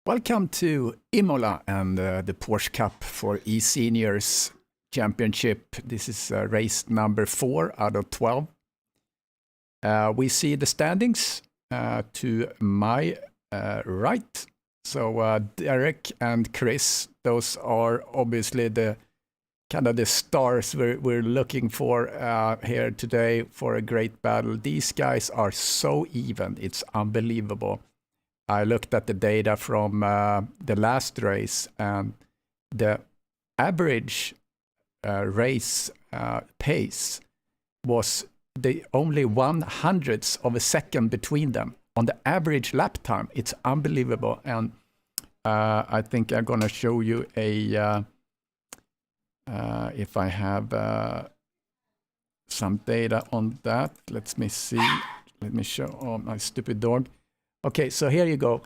Welcome to IMOLA and the Porsche Cup for eSeniors Championship. This is race number 4 out of 12. We see the standings to my right. So Derek and Chris, those are obviously the kind of the stars we're looking for here today for a great battle. These guys are so even, it's unbelievable. I looked at the data from the last race, and the average race pace was the only 1/100th of a second between them on the average lap time. It's unbelievable, and I think I'm gonna show you a if I have some data on that. Let me see. Let me show. Oh, my stupid dog. Okay, so here you go.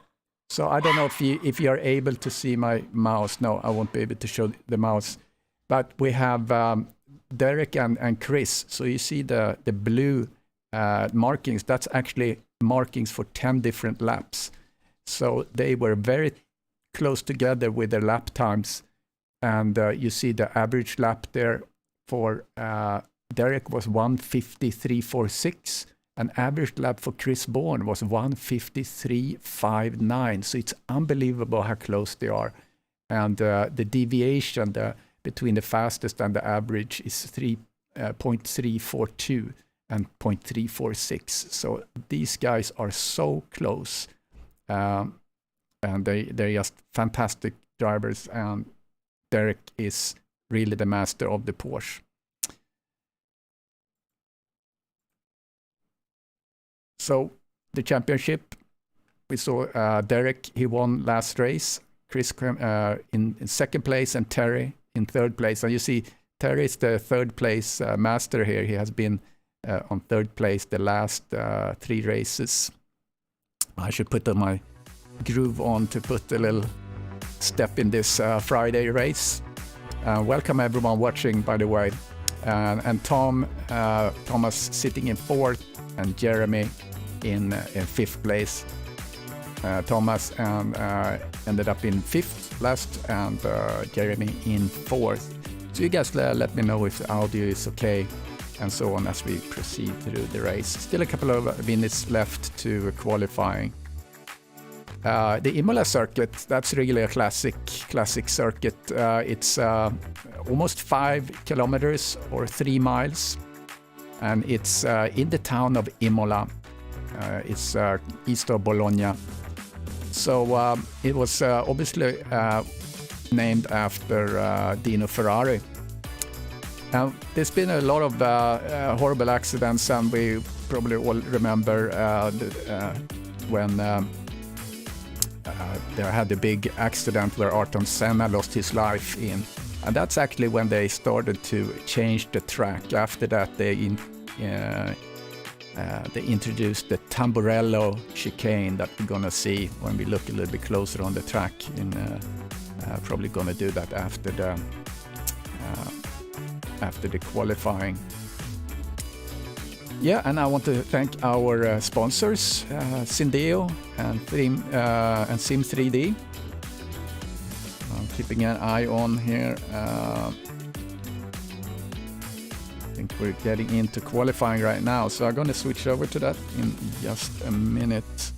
So I don't know if you are able to see my mouse. No, I won't be able to show the mouse. But we have Derek and Chris. So you see the blue markings. That's actually markings for 10 different laps. So they were very close together with their lap times. And you see the average lap there for Derek was 1:53.46. An average lap for Chris Bourne was 1:53.59. So it's unbelievable how close they are. And the deviation between the fastest and the average is 3.342 and 0.346. So these guys are so close. And they're just fantastic drivers. And Derek is really the master of the Porsche. So the championship, we saw Derek, he won last race. Chris in second place and Terry in third place. And you see Terry is the third place master here. He has been on third place the last 3 races. I should put my groove on to put a little step in this Friday race. Welcome everyone watching, by the way. And Thomas sitting in 4th and Jeremy in 5th place. Thomas ended up in 5th last, and Jeremy in 4th. So you guys let me know if the audio is okay and so on as we proceed through the race. Still a couple of minutes left to qualifying. The IMOLA circuit, that's really a classic circuit. It's almost 5 kilometers or 3 miles. And it's in the town of Imola. It's east of Bologna. So it was obviously named after Dino Ferrari. There's been a lot of horrible accidents, and we probably all remember when they had the big accident where Ayrton Senna lost his life in. And that's actually when they started to change the track. After that, they introduced the Tamburello chicane that we're gonna see when we look a little bit closer on the track. Probably gonna do that after the qualifying. Yeah, and I want to thank our sponsors, Syndeo and Sim3D. I'm keeping an eye on here. I think we're getting into qualifying right now, so I'm going to switch over to that in just a minute.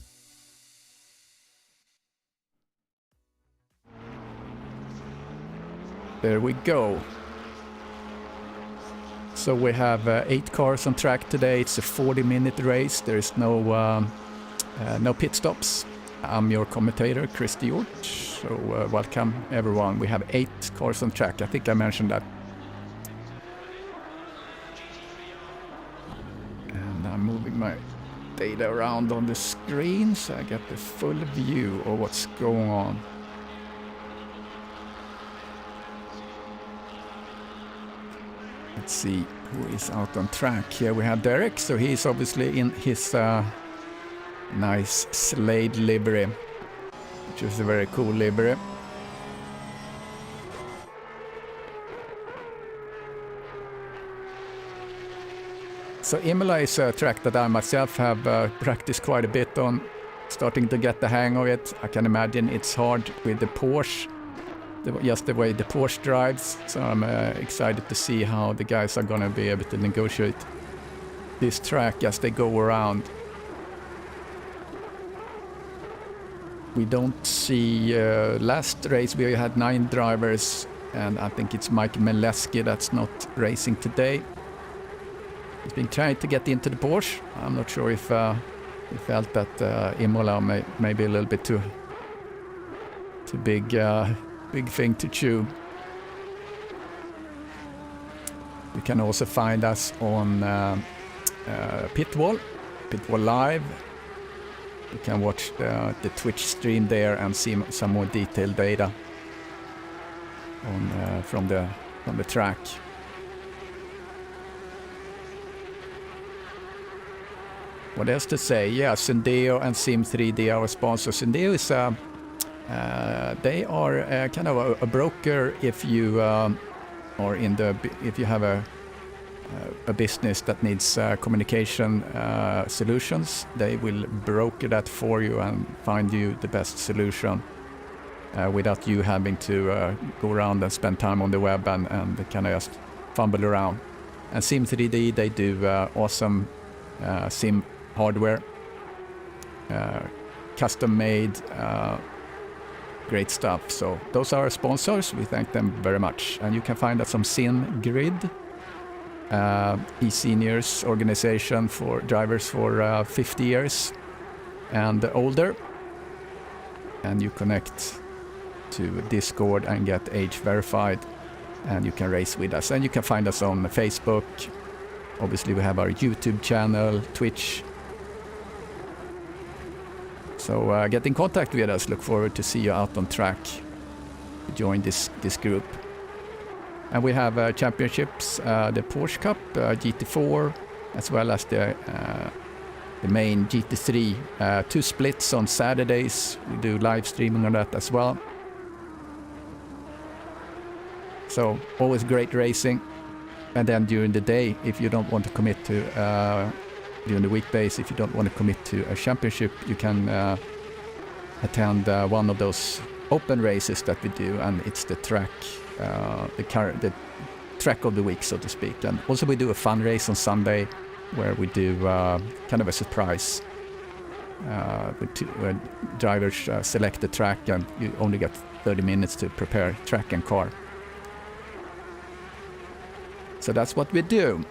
There we go. So we have 8 cars on track today. It's a 40-minute race. There is no pit stops. I'm your commentator, Chris George. So welcome everyone. We have 8 cars on track. I think I mentioned that. And I'm moving my data around on the screen so I get the full view of what's going on. Let's see who is out on track. Here we have Derek. So he's obviously in his nice Slade livery, which is a very cool livery. So Imola is a track that I myself have practiced quite a bit on. starting to get the hang of it. I can imagine it's hard with the Porsche, just the way the Porsche drives. So I'm excited to see how the guys are going to be able to negotiate this track as they go around. We don't see last race we had 9 drivers, and I think it's Mike Meleski that's not racing today. He's been trying to get into the Porsche. I'm not sure if he felt that IMOLA may be a little bit too big thing to chew. You can also find us on Pitwall Live. You can watch the Twitch stream there and see some more detailed data on from the track. What else to say? Yeah, Syndeo and Sim3D, our sponsors. Syndeo is they are kind of a broker if you if you have a business that needs communication solutions. They will broker that for you and find you the best solution without you having to go around and spend time on the web and kind of just fumble around. And Sim3D, they do awesome sim hardware, custom made, great stuff. So those are our sponsors. We thank them very much. And you can find us on SIMGRID, eSeniors organization for drivers for 50 years and older. And you connect to Discord and get age verified, and you can race with us. And you can find us on Facebook. Obviously we have our YouTube channel, Twitch. So get in contact with us. Look forward to see you out on track. Join this group. And we have championships, the Porsche Cup, GT4, as well as the main GT3. 2 splits on Saturdays. We do live streaming on that as well. So always great racing. And then during the day, if you don't want to commit to during the weekdays, if you don't want to commit to a championship, you can attend one of those open races that we do, and it's the track, the track of the week, so to speak. And also we do a fun race on Sunday where we do kind of a surprise. Where drivers select the track, and you only get 30 minutes to prepare track and car. So that's what we do.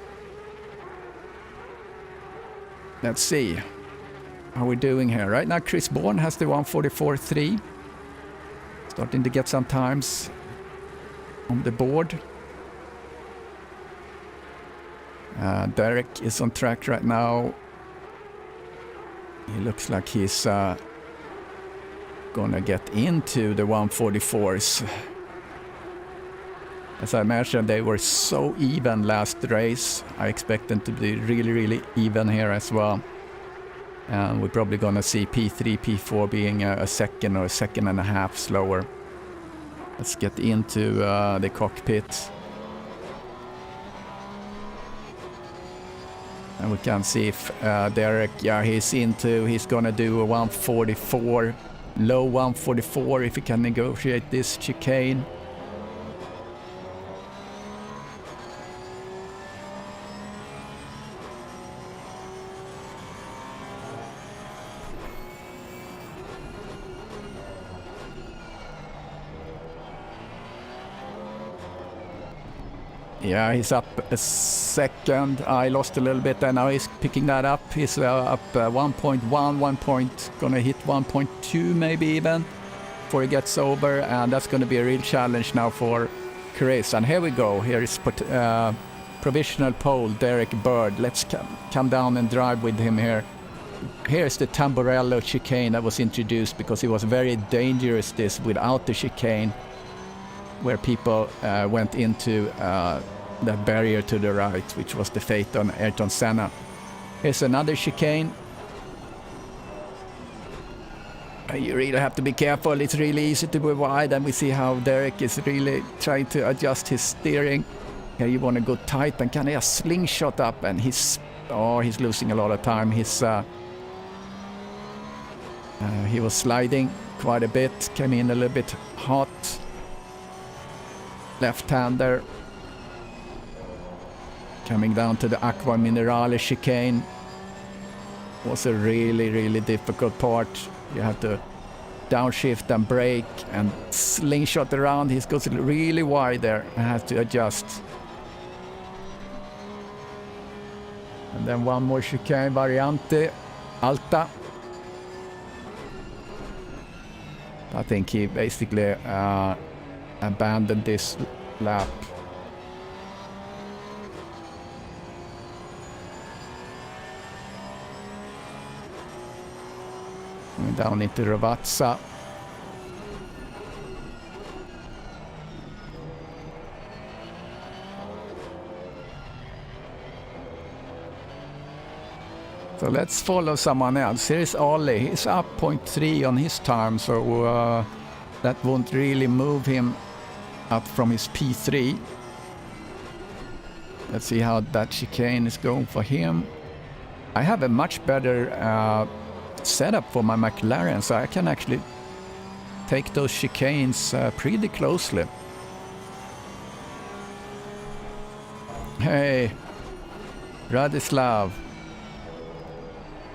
Let's see how we're doing here. Right now Chris Bourne has the 144.3. Starting to get some times on the board. Derek is on track right now. He looks like he's gonna get into the 144s. As I mentioned, they were so even last race. I expect them to be really, really even here as well. And we're probably gonna see P3, P4 being a second or a second and a half slower. Let's get into the cockpit. And we can see if Derek, he's gonna do a 144, low 144 if he can negotiate this chicane. Yeah, he's up a second. I lost a little bit, and now he's picking that up. He's up 1.1, gonna hit 1.2 maybe even before he gets over, and that's gonna be a real challenge now for Chris. And here we go. Here is provisional pole, Derek Bird. Let's come down and drive with him here. Here's the Tamburello chicane that was introduced because it was very dangerous this without the chicane, where people went into that barrier to the right, which was the fate on Ayrton Senna. Here's another chicane. You really have to be careful. It's really easy to be wide, and we see how Derek is really trying to adjust his steering. Here you want to go tight and kind of slingshot up, and he's losing a lot of time. He's He was sliding quite a bit, came in a little bit hot. Left-hander. Coming down to the Aqua Minerale chicane. Was a really, really difficult part. You have to downshift and brake and slingshot around. He goes really wide there and has to adjust. And then one more chicane, Variante Alta. I think he basically abandoned this lap. Down into Ravazza. So let's follow someone else. Here is Ollie. He's up 0.3 on his time, so that won't really move him up from his P3. Let's see how that chicane is going for him. I have a much better setup for my McLaren, so I can actually take those chicanes pretty closely. Hey, Radislav,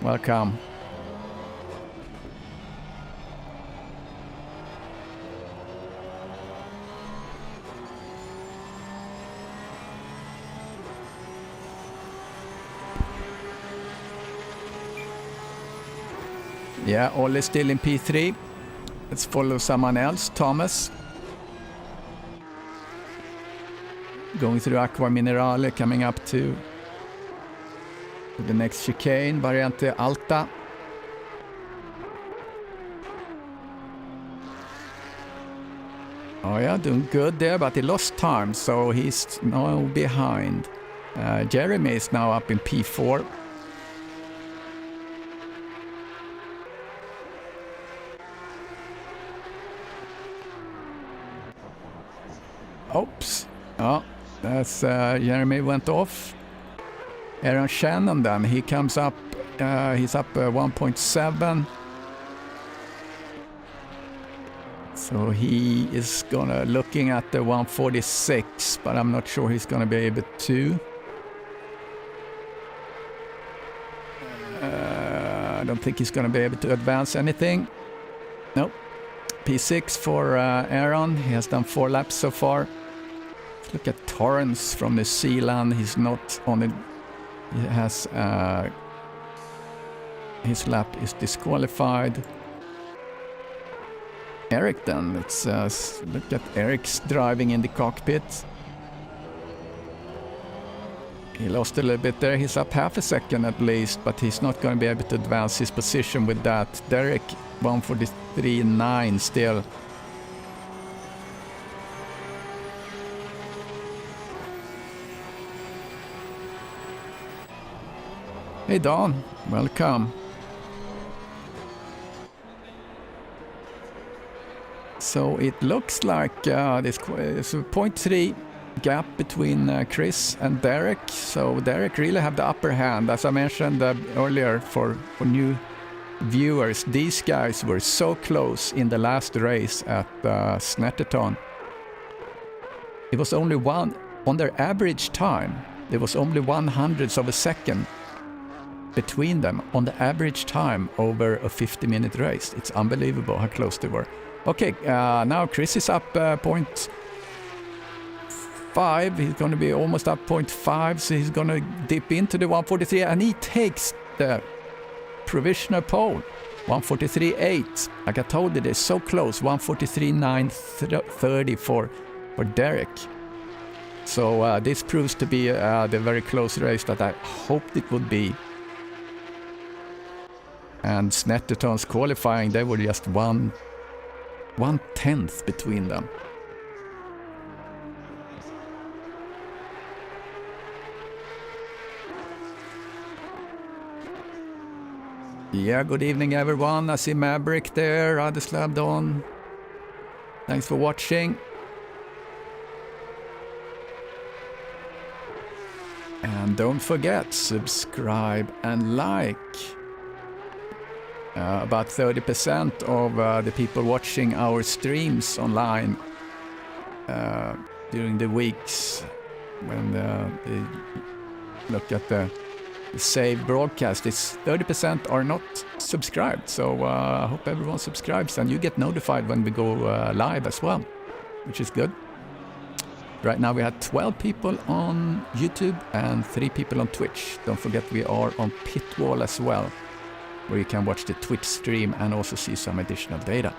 welcome. Yeah, Olle still in P3. Let's follow someone else. Thomas. Going through Aqua Minerale, coming up to the next chicane, Variante Alta. Oh yeah, doing good there, but he lost time, so he's now behind. Jeremy is now up in P4. Oops. Oh, that's Jeremy went off. Aaron Shannon then, he comes up, he's up 1.7. So he is gonna looking at the 146, but I'm not sure he's gonna be able to. I don't think he's gonna be able to advance anything. Nope. P6 for Aaron, he has done 4 laps so far. Look at Torrance from New Zealand. He's not on it. He has his lap is disqualified. Eric then, let's look at Eric's driving in the cockpit. He lost a little bit there. He's up half a second at least, but he's not going to be able to advance his position with that. Derek 143.9 still. Hey Don, welcome. So it looks like there's a 0.3 gap between Chris and Derek. So Derek really have the upper hand. As I mentioned earlier for new viewers, these guys were so close in the last race at Snetterton. It was only one, on their average time, there was only 100ths of a second between them on the average time over a 50-minute race. It's unbelievable how close they were. Okay, now Chris is up 0.5. He's going to be almost up 0.5, so he's going to dip into the 143, and he takes the provisional pole. 143.8. Like I told you, they're so close. 143.930 for Derek. So this proves to be the very close race that I hoped it would be. And Snetterton's qualifying, they were just 1/10 between them. Yeah, good evening everyone. I see Maverick there, Radislav Don. Thanks for watching. And don't forget, subscribe and like. About 30% of the people watching our streams online during the weeks when they look at the save broadcast, it's 30% are not subscribed. So I hope everyone subscribes and you get notified when we go live as well, which is good. Right now we have 12 people on YouTube and 3 people on Twitch. Don't forget we are on Pitwall as well, where you can watch the Twitch stream and also see some additional data.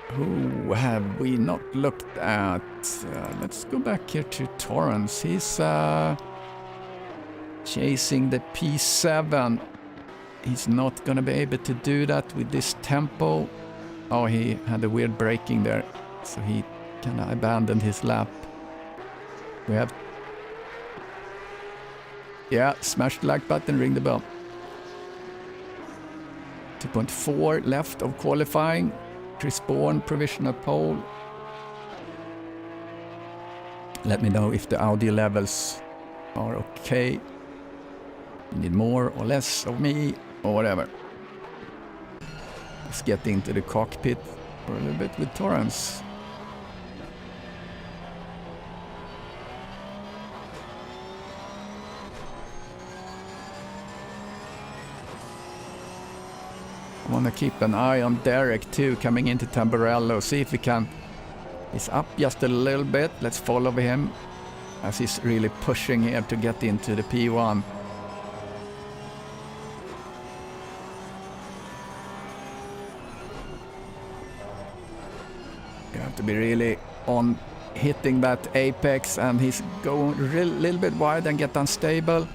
Who have we not looked at? Let's go back here to Torrance. He's chasing the P7. He's not going to be able to do that with this tempo. Oh, he had a weird braking there, so he kind of abandoned his lap. We have... Yeah, smash the like button, ring the bell. 2.4 left of qualifying. Chris Bourne, provisional pole. Let me know if the audio levels are okay. You need more or less of me or whatever. Let's get into the cockpit for a little bit with Torrance. I want to keep an eye on Derek too, coming into Tamburello. See if we can... He's up just a little bit. Let's follow him as he's really pushing here to get into the P1. You have to be really on hitting that apex, and he's going a little bit wide and get unstable.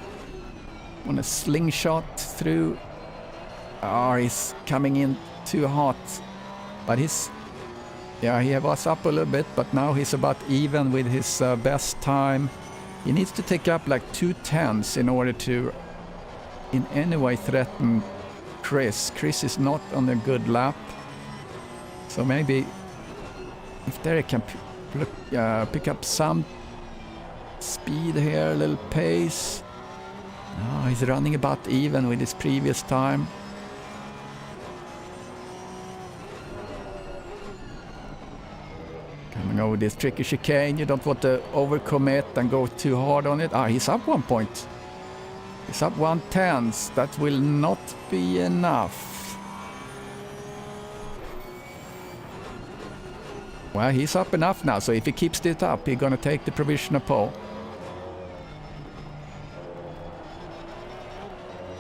On a slingshot through... Oh, he's coming in too hot, but he's, yeah, he was up a little bit, but now he's about even with his best time. He needs to take up like 2/10 in order to in any way threaten Chris. Chris is not on a good lap, so maybe if Derek can pick up some speed here, a little pace. Oh, he's running about even with his previous time. Coming over this tricky chicane, you don't want to overcommit and go too hard on it. Ah, he's up 1 point. He's up 1/10. That will not be enough. Well, he's up enough now, so if he keeps it up, he's gonna take the provisional pole.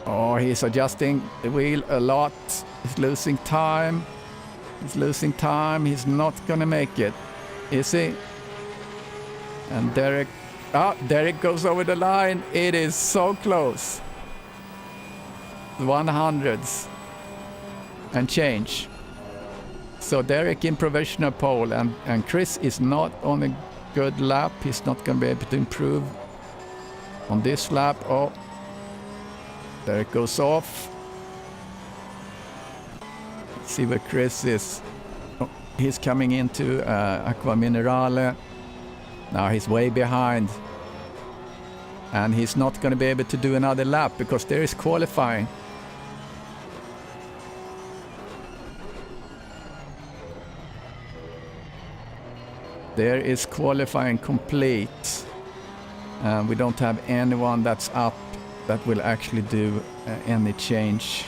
Oh, he's adjusting the wheel a lot. He's losing time. He's losing time. He's not gonna make it. Is he? And Derek... Ah, Derek goes over the line. It is so close. 100s. And change. So Derek in provisional pole, and Chris is not on a good lap. He's not going to be able to improve on this lap. Oh, Derek goes off. Let's see where Chris is. Oh, he's coming into Aqua Minerale. Now he's way behind. And he's not going to be able to do another lap because there is qualifying. There is qualifying complete. We don't have anyone that's up that will actually do any change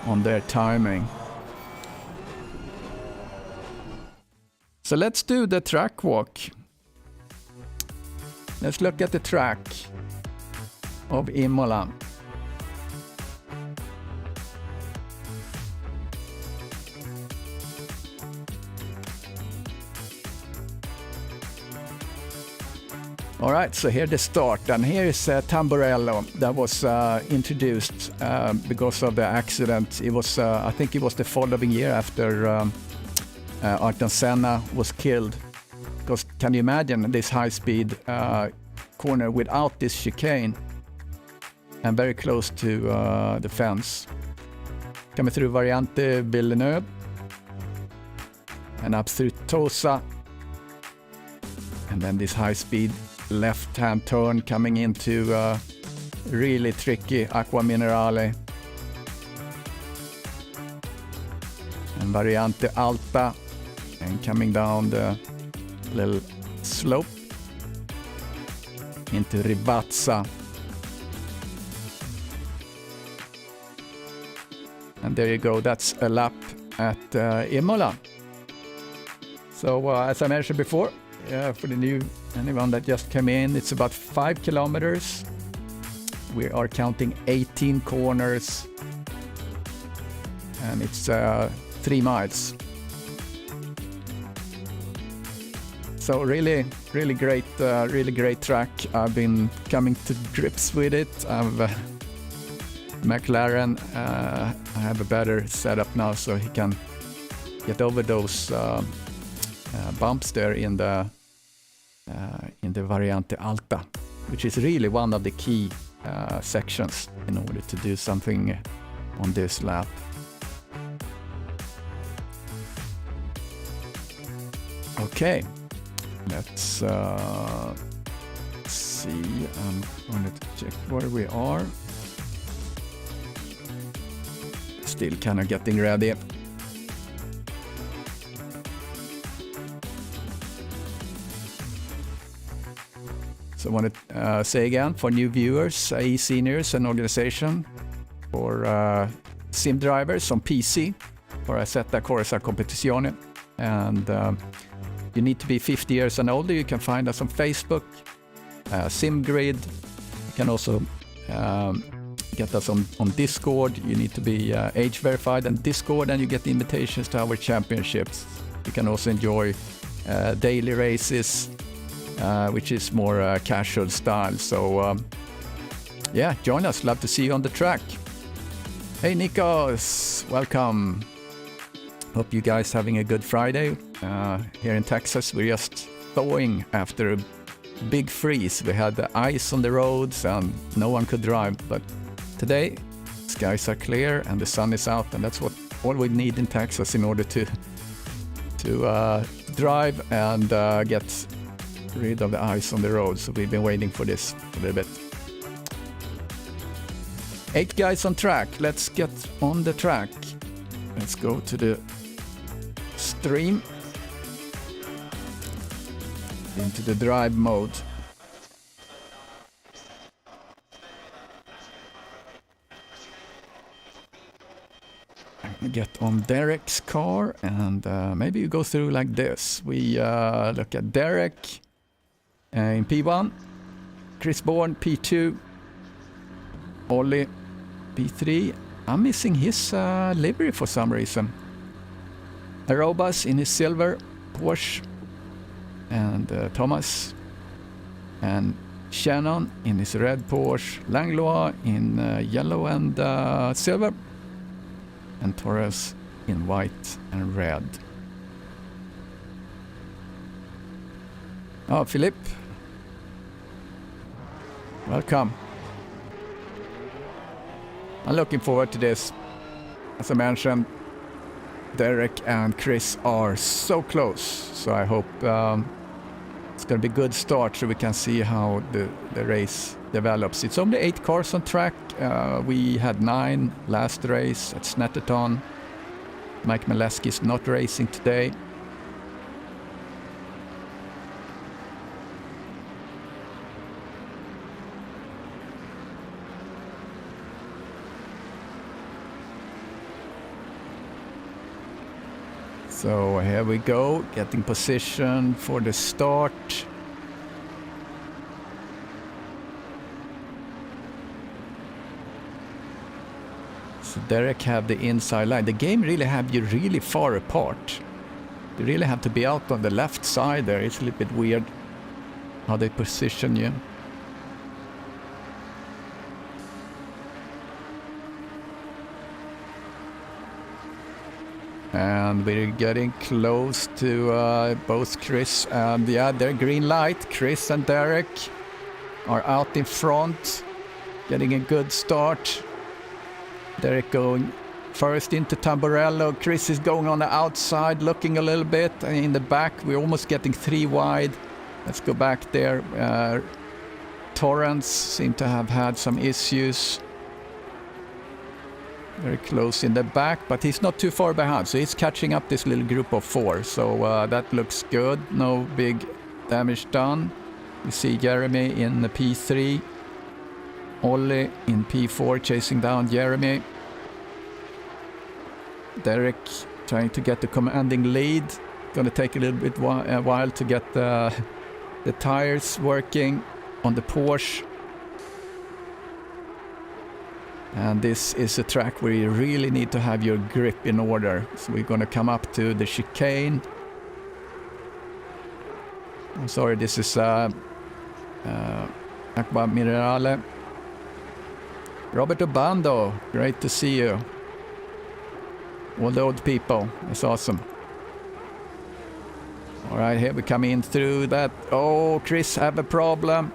on their timing. So let's do the track walk. Let's look at the track of Imola. All right, so here's the start, and here is Tamburello that was introduced because of the accident. It was, I think it was the following year after Ayrton Senna was killed. Because can you imagine this high-speed corner without this chicane and very close to the fence? Coming through Variante Villeneuve and up through Tosa, and then this high-speed left-hand turn coming into really tricky Acqua Minerale. And Variante Alta, and coming down the little slope into Ribazza. And there you go, that's a lap at IMOLA. So as I mentioned before, for anyone that just came in, it's about 5 kilometers. We are counting 18 corners, and it's 3 miles. So really great track. I've been coming to grips with it. McLaren, I have a better setup now, so he can get over those bumps there in the Variante Alta, which is really one of the key sections in order to do something on this lap. Okay, let's see. I'm going to check where we are. Still kind of getting ready. So I want to say again, for new viewers, eSeniors, an organization for sim drivers on PC for Assetto Corsa Competizione. And you need to be 50 years and older. You can find us on Facebook, SIMGRID. You can also get us on Discord. You need to be age verified on Discord, and you get invitations to our championships. You can also enjoy daily races, which is more casual style. So yeah, join us. Love to see you on the track. Hey Nikos, welcome. Hope you guys having a good Friday. Here in Texas, we're just thawing after a big freeze. We had the ice on the roads and no one could drive, but today skies are clear and the sun is out, and that's all we need in Texas in order to drive and get rid of the ice on the road. So we've been waiting for this a little bit. 8 guys on track. Let's get on the track. Let's go to the stream, into the drive mode. Get on Derek's car, and maybe you go through like this. We look at Derek in P1, Chris Bourne P2, Ollie P3. I'm missing his livery for some reason. Aerobus in his silver Porsche, and Thomas and Shannon in his red Porsche, Langlois in yellow and silver, and Torres in white and red. Oh, Philippe, welcome. I'm looking forward to this. As I mentioned, Derek and Chris are so close, so I hope it's going to be a good start so we can see how the race develops. It's only 8 cars on track. We had 9 last race at Snetterton. Mike Maleski is not racing today. So here we go, getting position for the start. So Derek have the inside line. The game really have you really far apart. You really have to be out on the left side there. It's a little bit weird how they position you. And we're getting close to both Chris and they're green light. Chris and Derek are out in front, getting a good start. Derek going first into Tamburello. Chris is going on the outside, looking a little bit in the back. We're almost getting 3 wide. Let's go back there. Torrance seem to have had some issues. Very close in the back, but he's not too far behind, so he's catching up this little group of 4. So that looks good. No big damage done. You see Jeremy in the P3. Ollie in P4 chasing down Jeremy. Derek trying to get the commanding lead. Gonna take a little bit a while to get the tires working on the Porsche. And this is a track where you really need to have your grip in order. So we're gonna come up to the chicane. I'm sorry, this is Aqua Minerale. Robert Obando, great to see you. All the old people, that's awesome. All right, here we come in through that. Oh, Chris have a problem.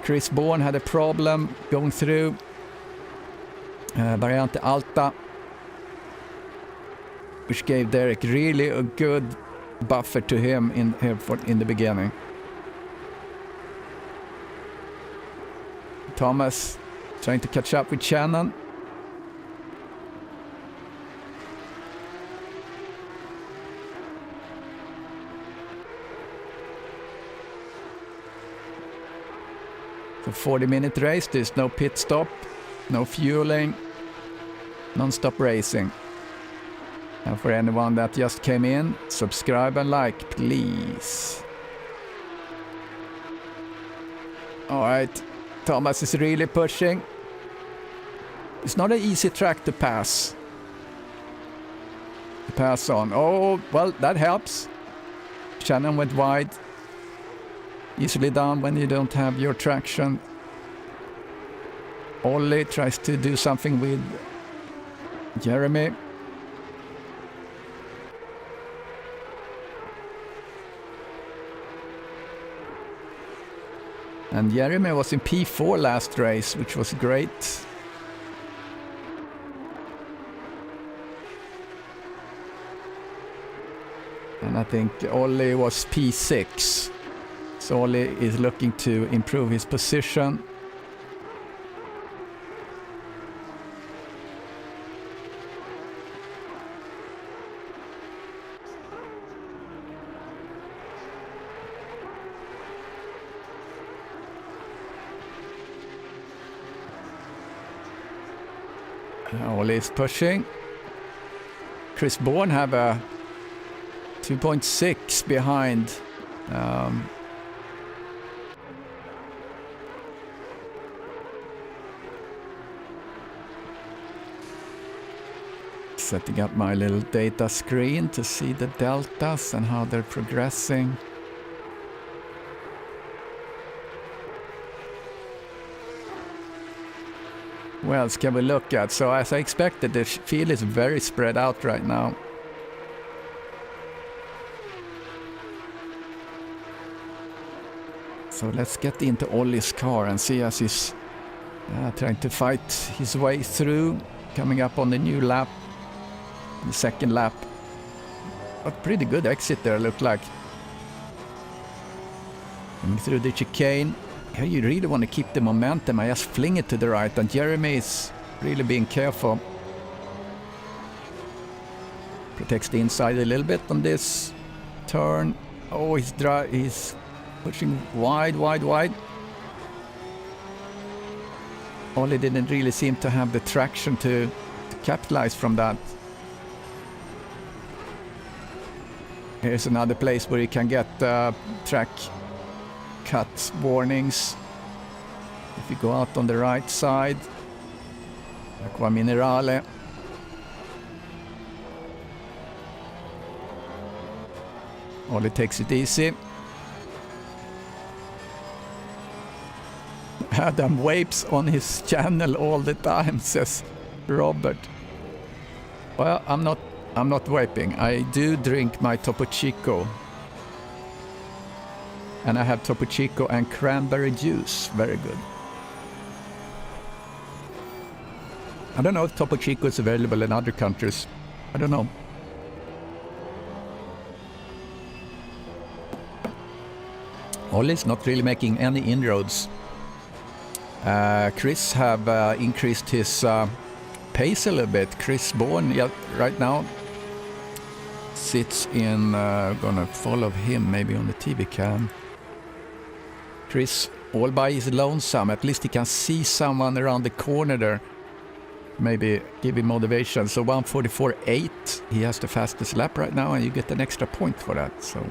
Chris Bourne had a problem going through Variante Alta, which gave Derek really a good buffer to him in the beginning. Thomas trying to catch up with Shannon. The 40-minute race, there's no pit stop, no fueling, non-stop racing. And for anyone that just came in, subscribe and like, please. Alright, Thomas is really pushing. It's not an easy track to pass. On. Oh, well, that helps. Shannon went wide. Easily done when you don't have your traction. Ollie tries to do something with Jeremy. And Jeremy was in P4 last race, which was great. And I think Ollie was P6. So Ollie is looking to improve his position. Ollie is pushing. Chris Bourne have a 2.6 behind. Setting up my little data screen to see the deltas and how they're progressing. What else can we look at? So as I expected, the field is very spread out right now. So let's get into Ollie's car and see as he's trying to fight his way through, coming up on the new lap, the second lap. But pretty good exit there, looked like. Coming through the chicane. Here you really want to keep the momentum. I just fling it to the right, and Jeremy is really being careful. Protects the inside a little bit on this turn. Oh, he's pushing wide. Ollie didn't really seem to have the traction to capitalize from that. Here's another place where you can get track cut warnings. If you go out on the right side, Aqua Minerale. Ollie takes it easy. Adam vapes on his channel all the time, says Robert. Well, I'm not vaping. I do drink my Topo Chico. And I have Topo Chico and cranberry juice. Very good. I don't know if Topo Chico is available in other countries. I don't know. Ollie's not really making any inroads. Chris have increased his pace a little bit. Chris Bourne, yeah, right now sits in, gonna follow him maybe on the TV cam. Chris all by his lonesome, at least he can see someone around the corner there. Maybe give him motivation. So 1:44.8, he has the fastest lap right now, and you get an extra point for that. So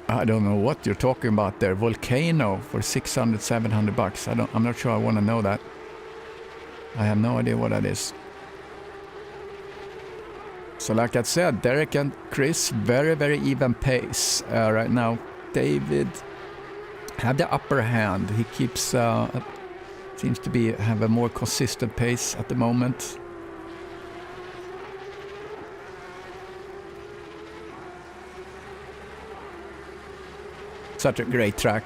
I don't know what you're talking about there. Volcano for 600, 700 bucks. I'm not sure I want to know that. I have no idea what that is. So like I said, Derek and Chris, very, very even pace right now. David have the upper hand. He keeps, seems to have a more consistent pace at the moment. Such a great track.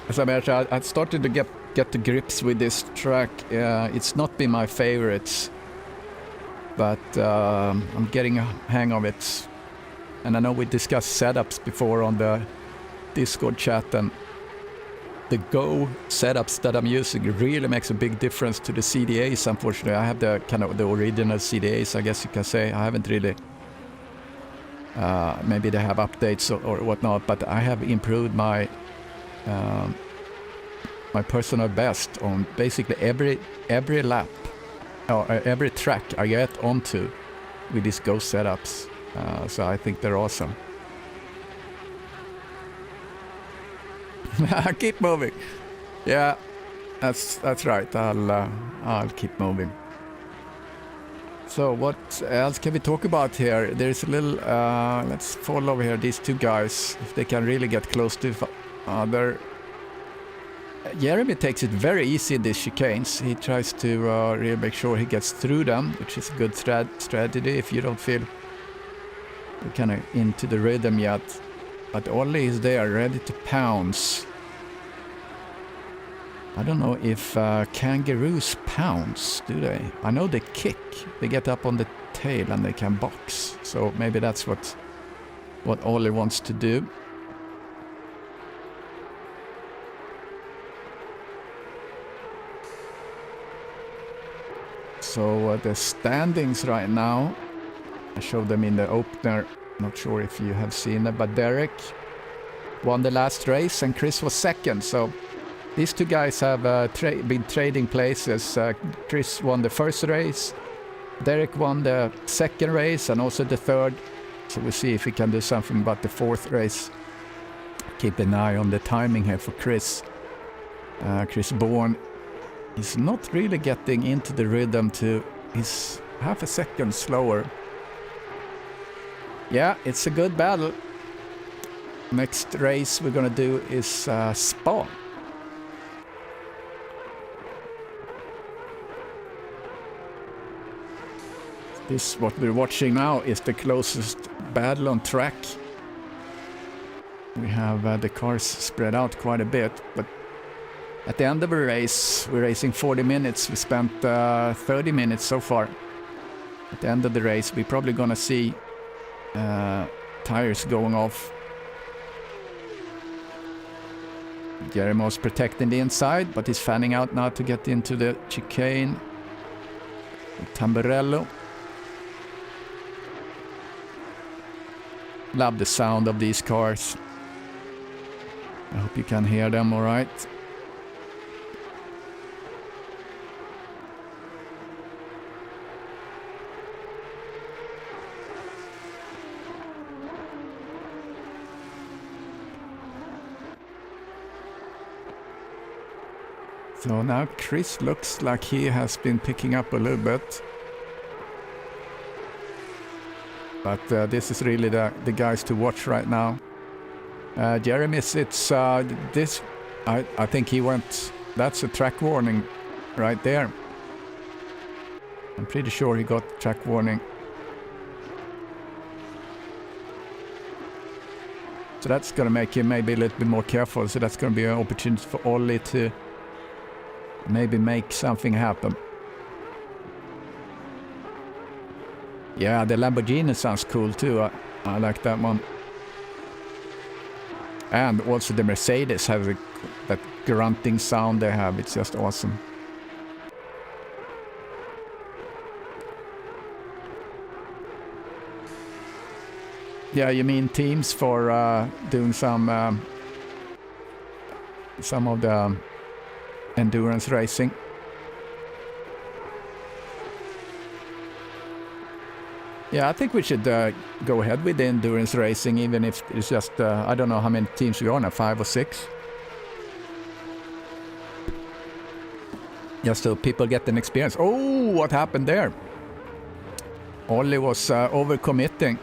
As I mentioned, I started to get to grips with this track. It's not been my favorites, but I'm getting a hang of it. And I know we discussed setups before on the Discord chat, and the Go setups that I'm using really makes a big difference to the CDAs. Unfortunately, I have the kind of the original CDAs, I guess you can say. I haven't really, maybe they have updates or whatnot, but I have improved my my personal best on basically every lap or every track I get onto with these Go setups. So I think they're awesome. Keep moving. Yeah, that's right. I'll keep moving. So what else can we talk about here? There's a little. Let's follow here these two guys if they can really get close to other. Jeremy takes it very easy in these chicanes. He tries to really make sure he gets through them, which is a good strategy if you don't feel you're kind of into the rhythm yet. But Ollie is there, ready to pounce. I don't know if kangaroos pounce, do they? I know they kick. They get up on the tail and they can box. So maybe that's what Ollie wants to do. So the standings right now, I showed them in the opener. Not sure if you have seen it, but Derek won the last race and Chris was second. So these two guys have been trading places. Chris won the first race, Derek won the second race and also the third. So we'll see if he can do something about the fourth race. Keep an eye on the timing here for Chris. Chris Bourne is not really getting into the rhythm he's half a second slower. Yeah, it's a good battle. Next race we're gonna do is Spa. This, what we're watching now, is the closest battle on track. We have the cars spread out quite a bit, but at the end of the race, we're racing 40 minutes. We spent 30 minutes so far. At the end of the race, we're probably gonna see tires going off. Jeremy's protecting the inside, but he's fanning out now to get into the chicane. Tamburello. Love the sound of these cars. I hope you can hear them all right. So now Chris looks like he has been picking up a little bit. But this is really the guys to watch right now. Jeremy sits this. I think he went. That's a track warning right there. I'm pretty sure he got track warning. So that's going to make him maybe a little bit more careful. So that's going to be an opportunity for Ollie to maybe make something happen. Yeah, the Lamborghini sounds cool too. I like that one. And also the Mercedes has that grunting sound they have. It's just awesome. Yeah, you mean teams for doing some of the endurance racing? Yeah, I think we should go ahead with the endurance racing, even if it's just, I don't know how many teams we are now, 5 or 6. Just so people get an experience. Oh, what happened there? Ollie was overcommitting.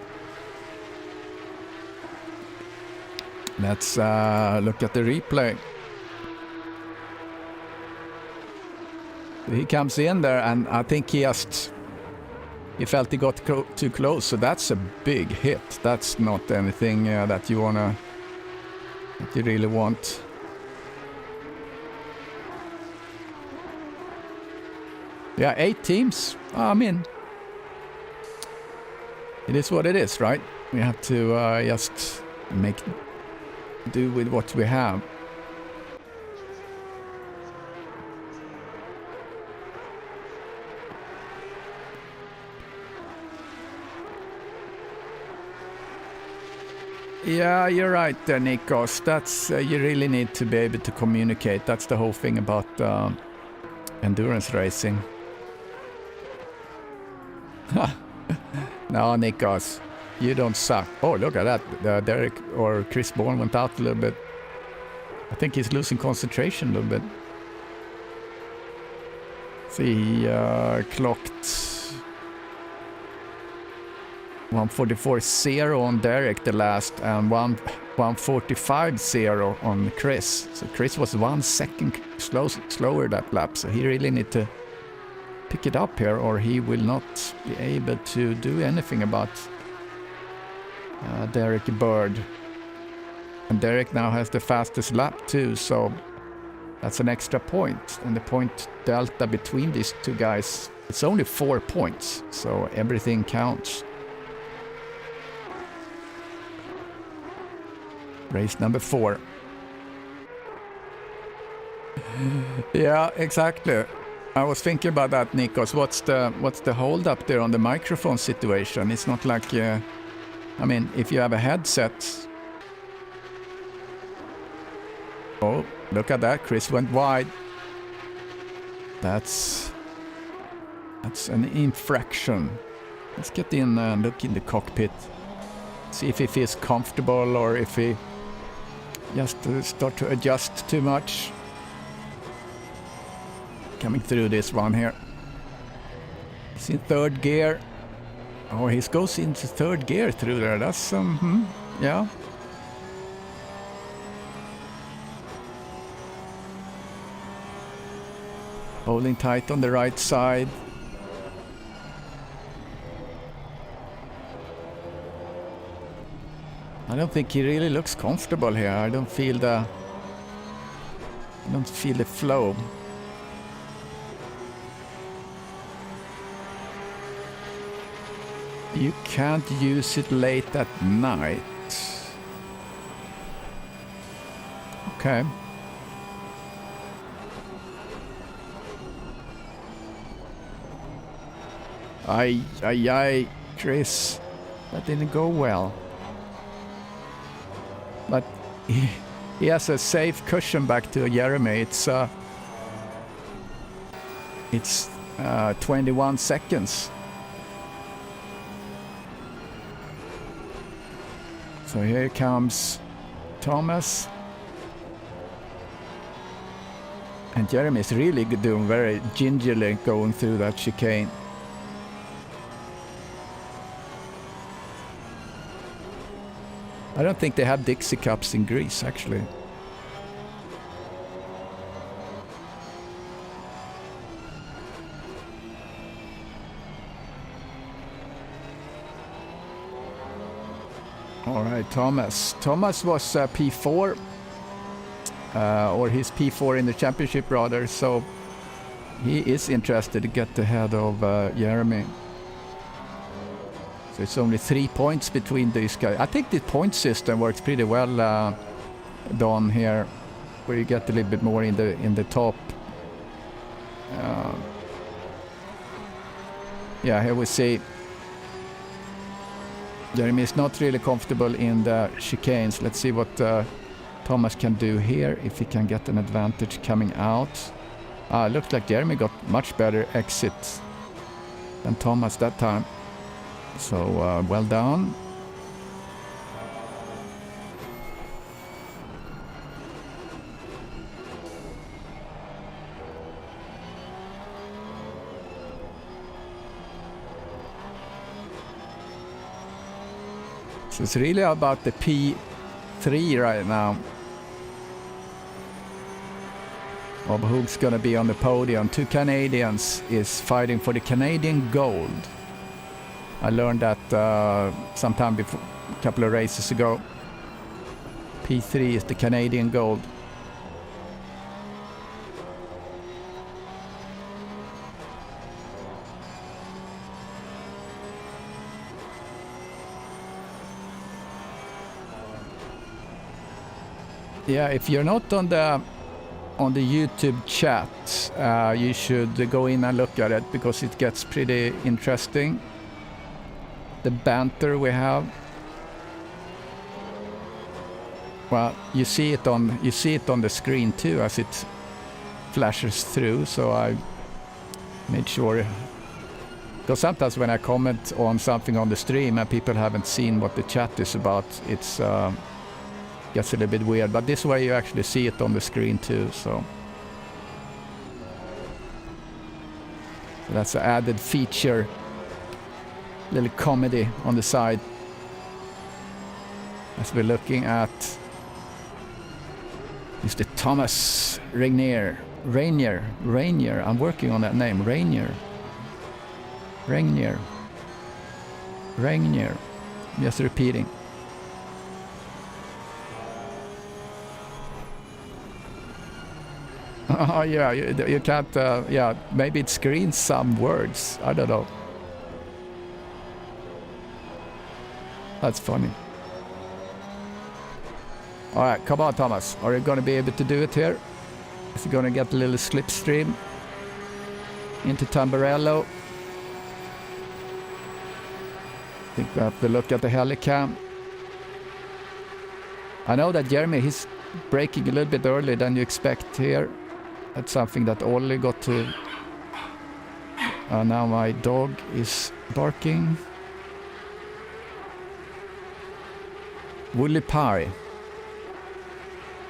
Let's look at the replay. He comes in there, and I think he felt he got too close, so that's a big hit. That's not anything that you really want. Yeah, 8 teams. I mean, it is what it is, right? We have to just make do with what we have. Yeah, you're right there, Nikos. That's you really need to be able to communicate. That's the whole thing about endurance racing. No, Nikos, you don't suck. Oh, look at that. Derek or Chris Bourne went out a little bit. I think he's losing concentration a little bit. See, he clocked 144.0 on Derek the last, and 145.0 on Chris. So Chris was 1 second slower that lap, so he really need to pick it up here, or he will not be able to do anything about Derek Bird. And Derek now has the fastest lap too, so that's an extra point. And the point delta between these two guys, it's only 4 points, so everything counts. Race number 4. Yeah, exactly. I was thinking about that, Nikos. What's the hold up there on the microphone situation? It's not like, I mean, if you have a headset. Oh, look at that. Chris went wide. That's an infraction. Let's get in and look in the cockpit. See if he feels comfortable or if he just start to adjust too much. Coming through this one here. He's in 3rd gear. Oh, he goes into 3rd gear through there. That's yeah. Holding tight on the right side. I don't think he really looks comfortable here. I don't feel the flow. You can't use it late at night. Okay. Ay, Chris. That didn't go well. But he has a safe cushion back to Jeremy. It's 21 seconds. So here comes Thomas. And Jeremy is really doing very gingerly going through that chicane. I don't think they have Dixie Cups in Greece, actually. All right, Thomas. Thomas was P4, or his P4 in the championship rather, so he is interested to get ahead of Jeremy. So it's only 3 points between these guys. I think the point system works pretty well done here, where you get a little bit more in the top. Yeah, here we see Jeremy is not really comfortable in the chicanes. Let's see what Thomas can do here, if he can get an advantage coming out. Looks like Jeremy got much better exit than Thomas that time. So well done. So it's really about the P3 right now. Of who's going to be on the podium. 2 Canadians is fighting for the Canadian gold. I learned that sometime before, a couple of races ago. P3 is the Canadian gold. Yeah, if you're not on the YouTube chat, you should go in and look at it, because it gets pretty interesting. The banter we have. Well, you see it on the screen too as it flashes through. So I made sure, because sometimes when I comment on something on the stream and people haven't seen what the chat is about, it's gets a little bit weird, but this way you actually see it on the screen too. So that's an added feature, little comedy on the side as we're looking at Mr. Thomas Rainier. I'm working on that name. Rainier. Just repeating. Oh yeah, you can't, yeah, maybe it screens some words, I don't know. That's funny. Alright, come on Thomas, are you going to be able to do it here? Is he going to get a little slipstream into Tamburello? I think we have to look at the helicam. I know that Jeremy, he's braking a little bit earlier than you expect here. That's something that Ollie got to. Now my dog is barking. Woolly Pie.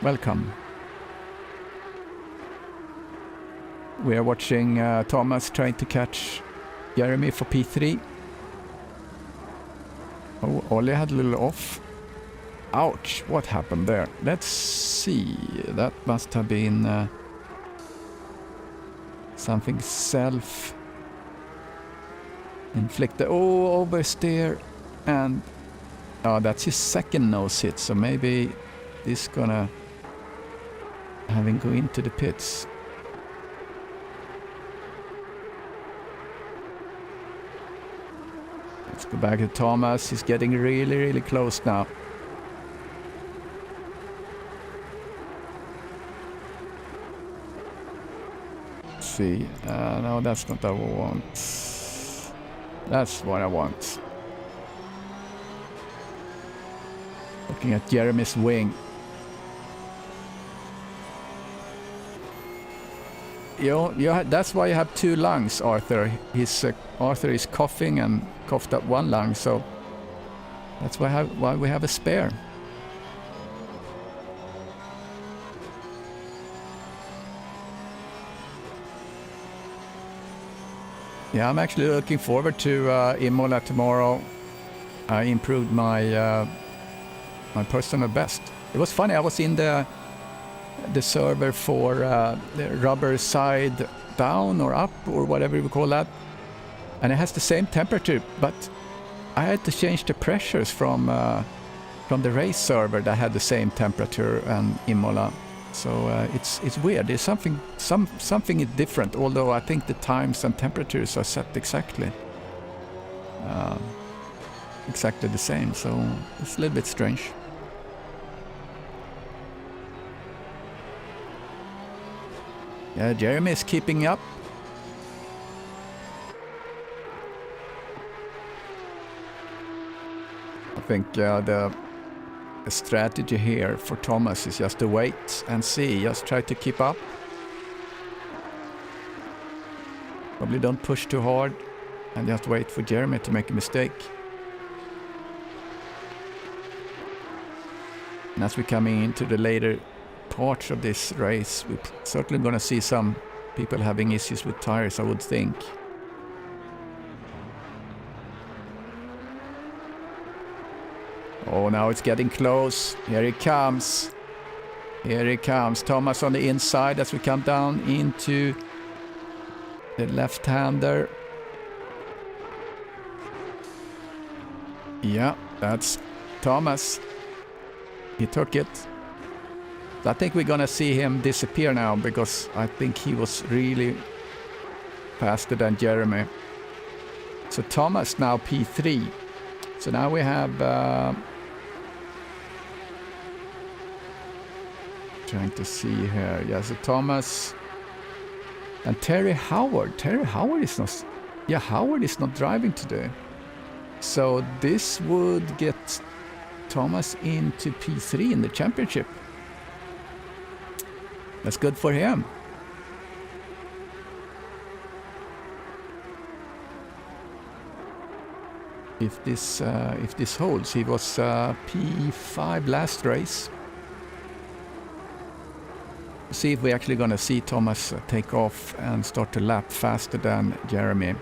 Welcome. We are watching Thomas trying to catch Jeremy for P3. Oh, Ollie had a little off. Ouch, what happened there? Let's see. That must have been something self-inflicted. Oh, oversteer. And that's his second nose hit. So maybe this gonna have him go into the pits. Let's go back to Thomas. He's getting really, really close now. See, no, that's not what I want. That's what I want. Looking at Jeremy's wing. That's why you have 2 lungs, Arthur. Arthur is coughing and coughed up 1 lung, so that's why we have a spare. Yeah, I'm actually looking forward to IMOLA tomorrow. I improved my my personal best. It was funny. I was in the server for the rubber side down or up or whatever you call that, and it has the same temperature, but I had to change the pressures from the race server that had the same temperature and IMOLA. So it's weird. There's something different, although I think the times and temperatures are set exactly. exactly the same, so it's a little bit strange. Yeah, Jeremy is keeping up. I think the strategy here for Thomas is just to wait and see, just try to keep up. Probably don't push too hard and just wait for Jeremy to make a mistake. And as we're coming into the later parts of this race, we're certainly going to see some people having issues with tires, I would think. Oh, now it's getting close. Here he comes. Here he comes. Thomas on the inside as we come down into the left-hander. Yeah, that's Thomas. He took it. I think we're gonna see him disappear now because I think he was really faster than Jeremy. So Thomas now P3. So now we have trying to see here. Yeah, so Thomas and Terry Howard. Terry Howard is not. Yeah, Howard is not driving today. So this would get Thomas into P3 in the championship. That's good for him. If this holds, he was P5 last race. See if we're actually going to see Thomas take off and start to lap faster than Jeremy.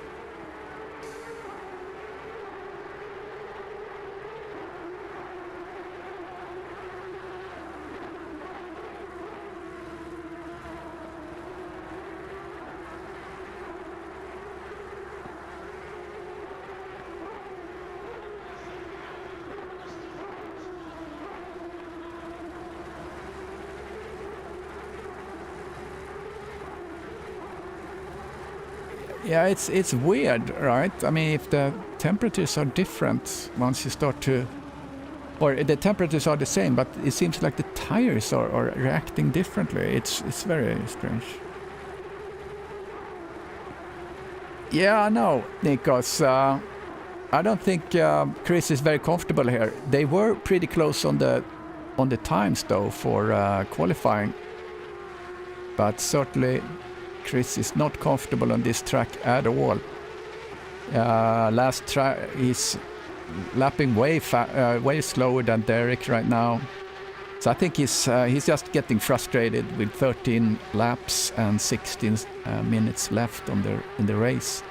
Yeah, it's weird, right? I mean, if the temperatures are different once you start to, or the temperatures are the same, but it seems like the tires are reacting differently. It's very strange. Yeah, I know, Nikos. I don't think Chris is very comfortable here. They were pretty close on the times though for qualifying, but certainly Chris is not comfortable on this track at all. Last track he's lapping way slower than Derek right now. So I think he's just getting frustrated with 13 laps and 16 minutes left in the race.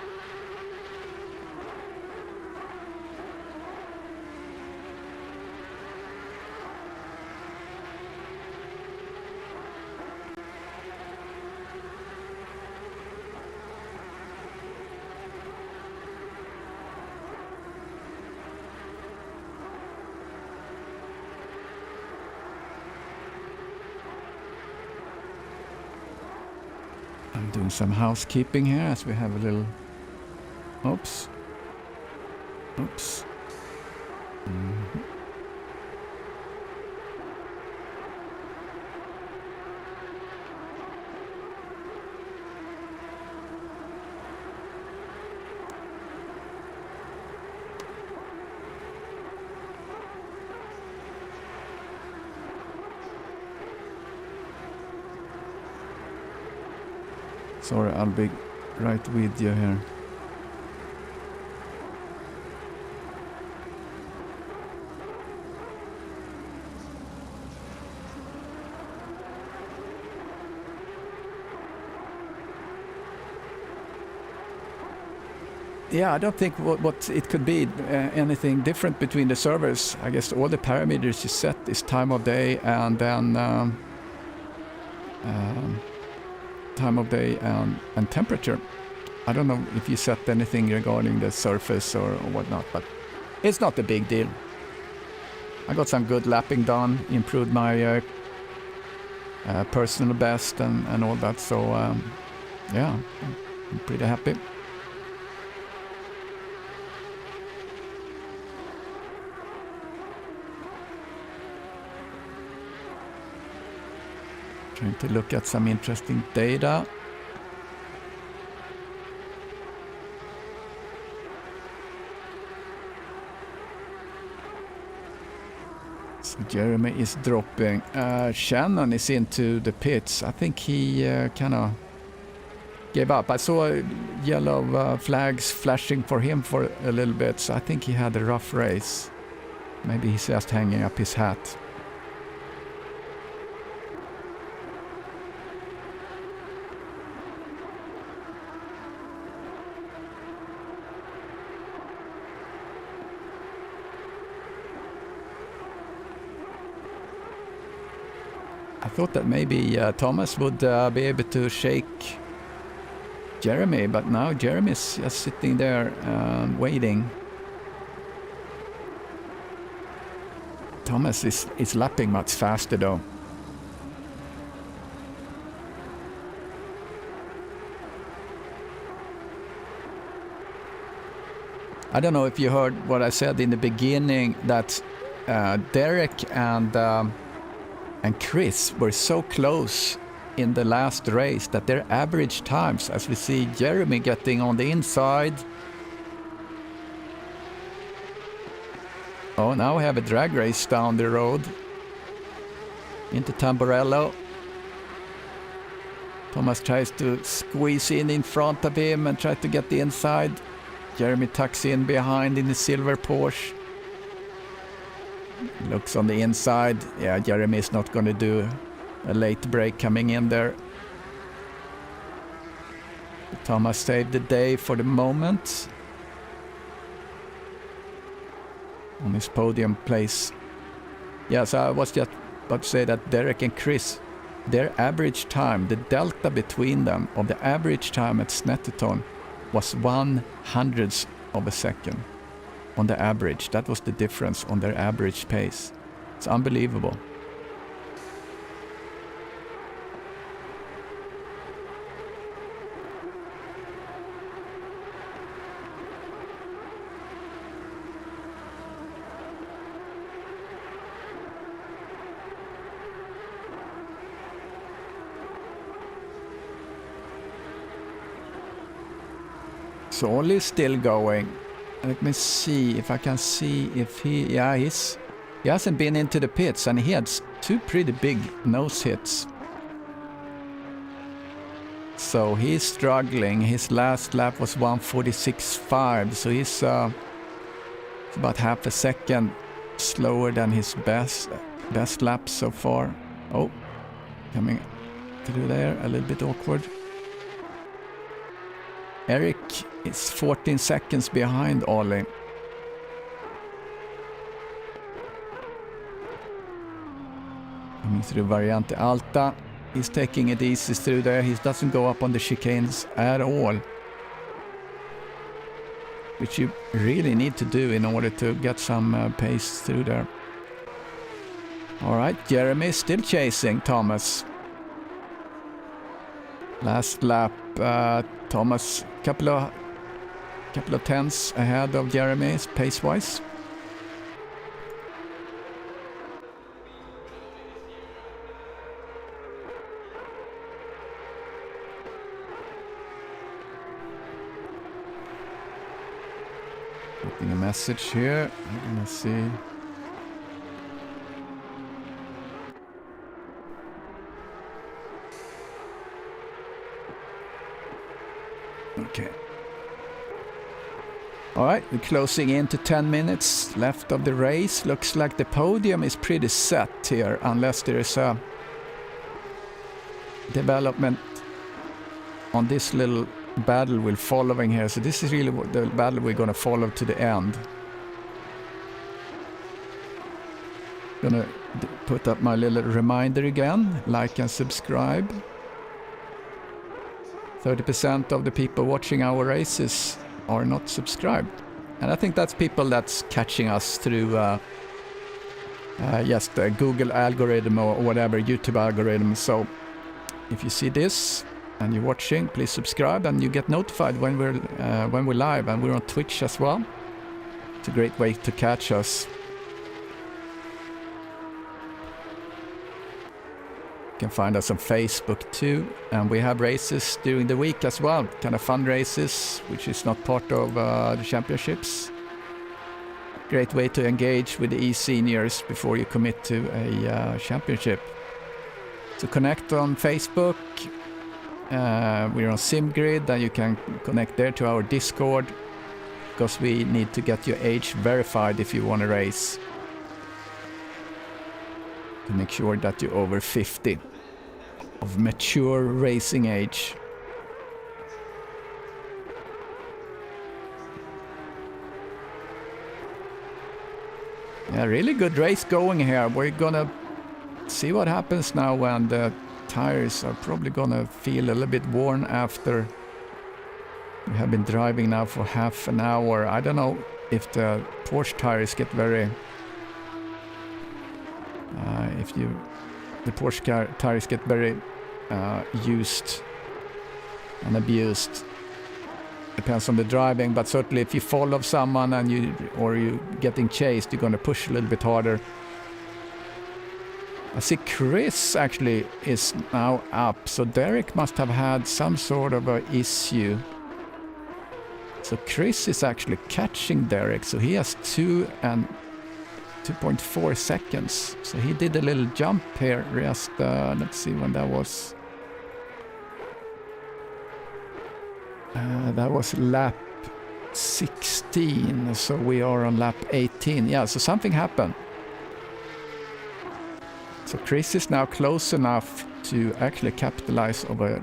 I'm doing some housekeeping here as we have a little... Oops. Mm-hmm. Sorry, I'll be right with you here. Yeah, I don't think what it could be anything different between the servers. I guess all the parameters you set is time of day and then time of day and temperature. I don't know if you set anything regarding the surface or whatnot, but it's not a big deal. I got some good lapping done, improved my personal best and all that, so yeah, I'm pretty happy. Trying to look at some interesting data. So Jeremy is dropping. Shannon is into the pits. I think he kind of gave up. I saw yellow flags flashing for him for a little bit, so I think he had a rough race. Maybe he's just hanging up his hat. I thought that maybe Thomas would be able to shake Jeremy, but now Jeremy's just sitting there waiting. Thomas is lapping much faster though. I don't know if you heard what I said in the beginning, that Derek and Chris were so close in the last race that their average times, as we see Jeremy getting on the inside. Oh, now we have a drag race down the road into Tamburello. Thomas tries to squeeze in front of him and try to get the inside. Jeremy tucks in behind in the silver Porsche. Looks on the inside. Yeah, Jeremy is not going to do a late break coming in there. Thomas saved the day for the moment on his podium place. Yeah, so I was just about to say that Derek and Chris, their average time, the delta between them of the average time at Snetterton was 1/100th of a second. On the average, that was the difference on their average pace. It's unbelievable. So Ollie is still going. Let me see if I can see if he hasn't been into the pits, and he had two pretty big nose hits. So he's struggling. His last lap was 1:46.5, so he's about half a second slower than his best lap so far. Oh, coming through there, a little bit awkward. Eric is 14 seconds behind Ollie. Coming through Variante Alta. He's taking it easy through there. He doesn't go up on the chicanes at all, which you really need to do in order to get some pace through there. All right, Jeremy is still chasing Thomas. Last lap, Thomas couple of tenths ahead of Jeremy pace-wise. Getting a message here. I'm gonna see. Okay. All right, we're closing in to 10 minutes left of the race. Looks like the podium is pretty set here, unless there is a development on this little battle we're following here. So this is really the battle we're going to follow to the end. Gonna put up my little reminder again, like and subscribe. 30% of the people watching our races are not subscribed. And I think that's people that's catching us through just the Google algorithm or whatever, YouTube algorithm. So if you see this and you're watching, please subscribe, and you get notified when we're live, and we're on Twitch as well. It's a great way to catch us. can find us on Facebook too, and we have races during the week as well, kind of fun races, which is not part of the championships. Great way to engage with the eSeniors before you commit to a championship. So connect on Facebook. We're on SIMGRID, and you can connect there to our Discord, because we need to get your age verified if you want to race, to make sure that you're over 50 of mature racing age. Yeah, really good race going here. We're gonna see what happens now when the tires are probably gonna feel a little bit worn after we have been driving now for half an hour. I don't know if the Porsche tires get very the Porsche tires get very used and abused. Depends on the driving, but certainly if you follow someone and you're getting chased, you're going to push a little bit harder. I see Chris actually is now up, so Derek must have had some sort of an issue. So Chris is actually catching Derek, so he has 2.4 seconds. So he did a little jump here, just let's see when that was. That was lap 16, so we are on lap 18. Yeah, so something happened. So Chris is now close enough to actually capitalize over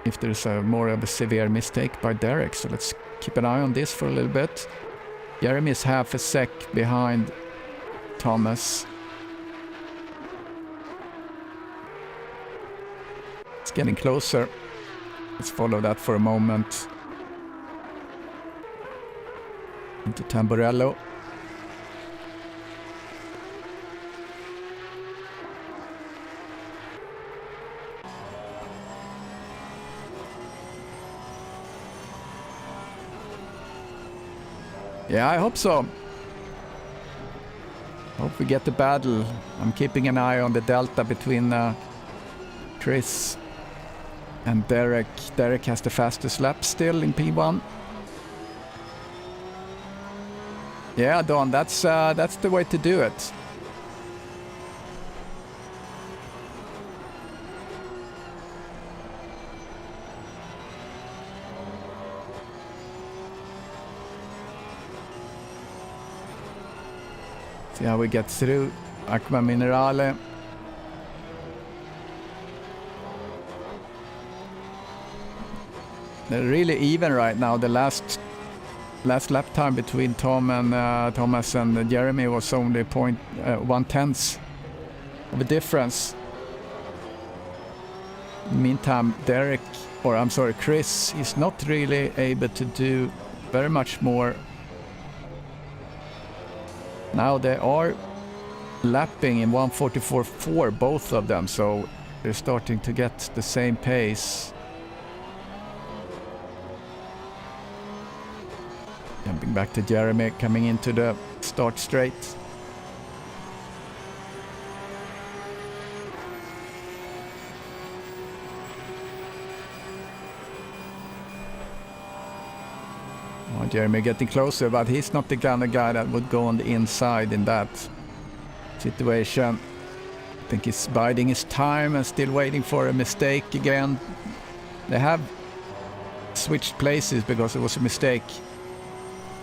if there's more of a severe mistake by Derek. So let's keep an eye on this for a little bit. Jeremy is half a sec behind Thomas. It's getting closer. Let's follow that for a moment. Into Tamburello. Yeah, I hope so. Hope we get the battle. I'm keeping an eye on the delta between Chris and Derek. Derek has the fastest lap still in P1. Yeah, Don, that's the way to do it. See how we get through Aqua Minerale. They're really even right now. The last lap time between Thomas and Jeremy was only 0.1 of a difference. In the meantime, Chris is not really able to do very much more. Now they are lapping in 1:44.4, both of them, so they're starting to get the same pace. Jumping back to Jeremy, coming into the start straight. Oh, Jeremy getting closer, but he's not the kind of guy that would go on the inside in that situation. I think he's biding his time and still waiting for a mistake again. They have switched places because it was a mistake.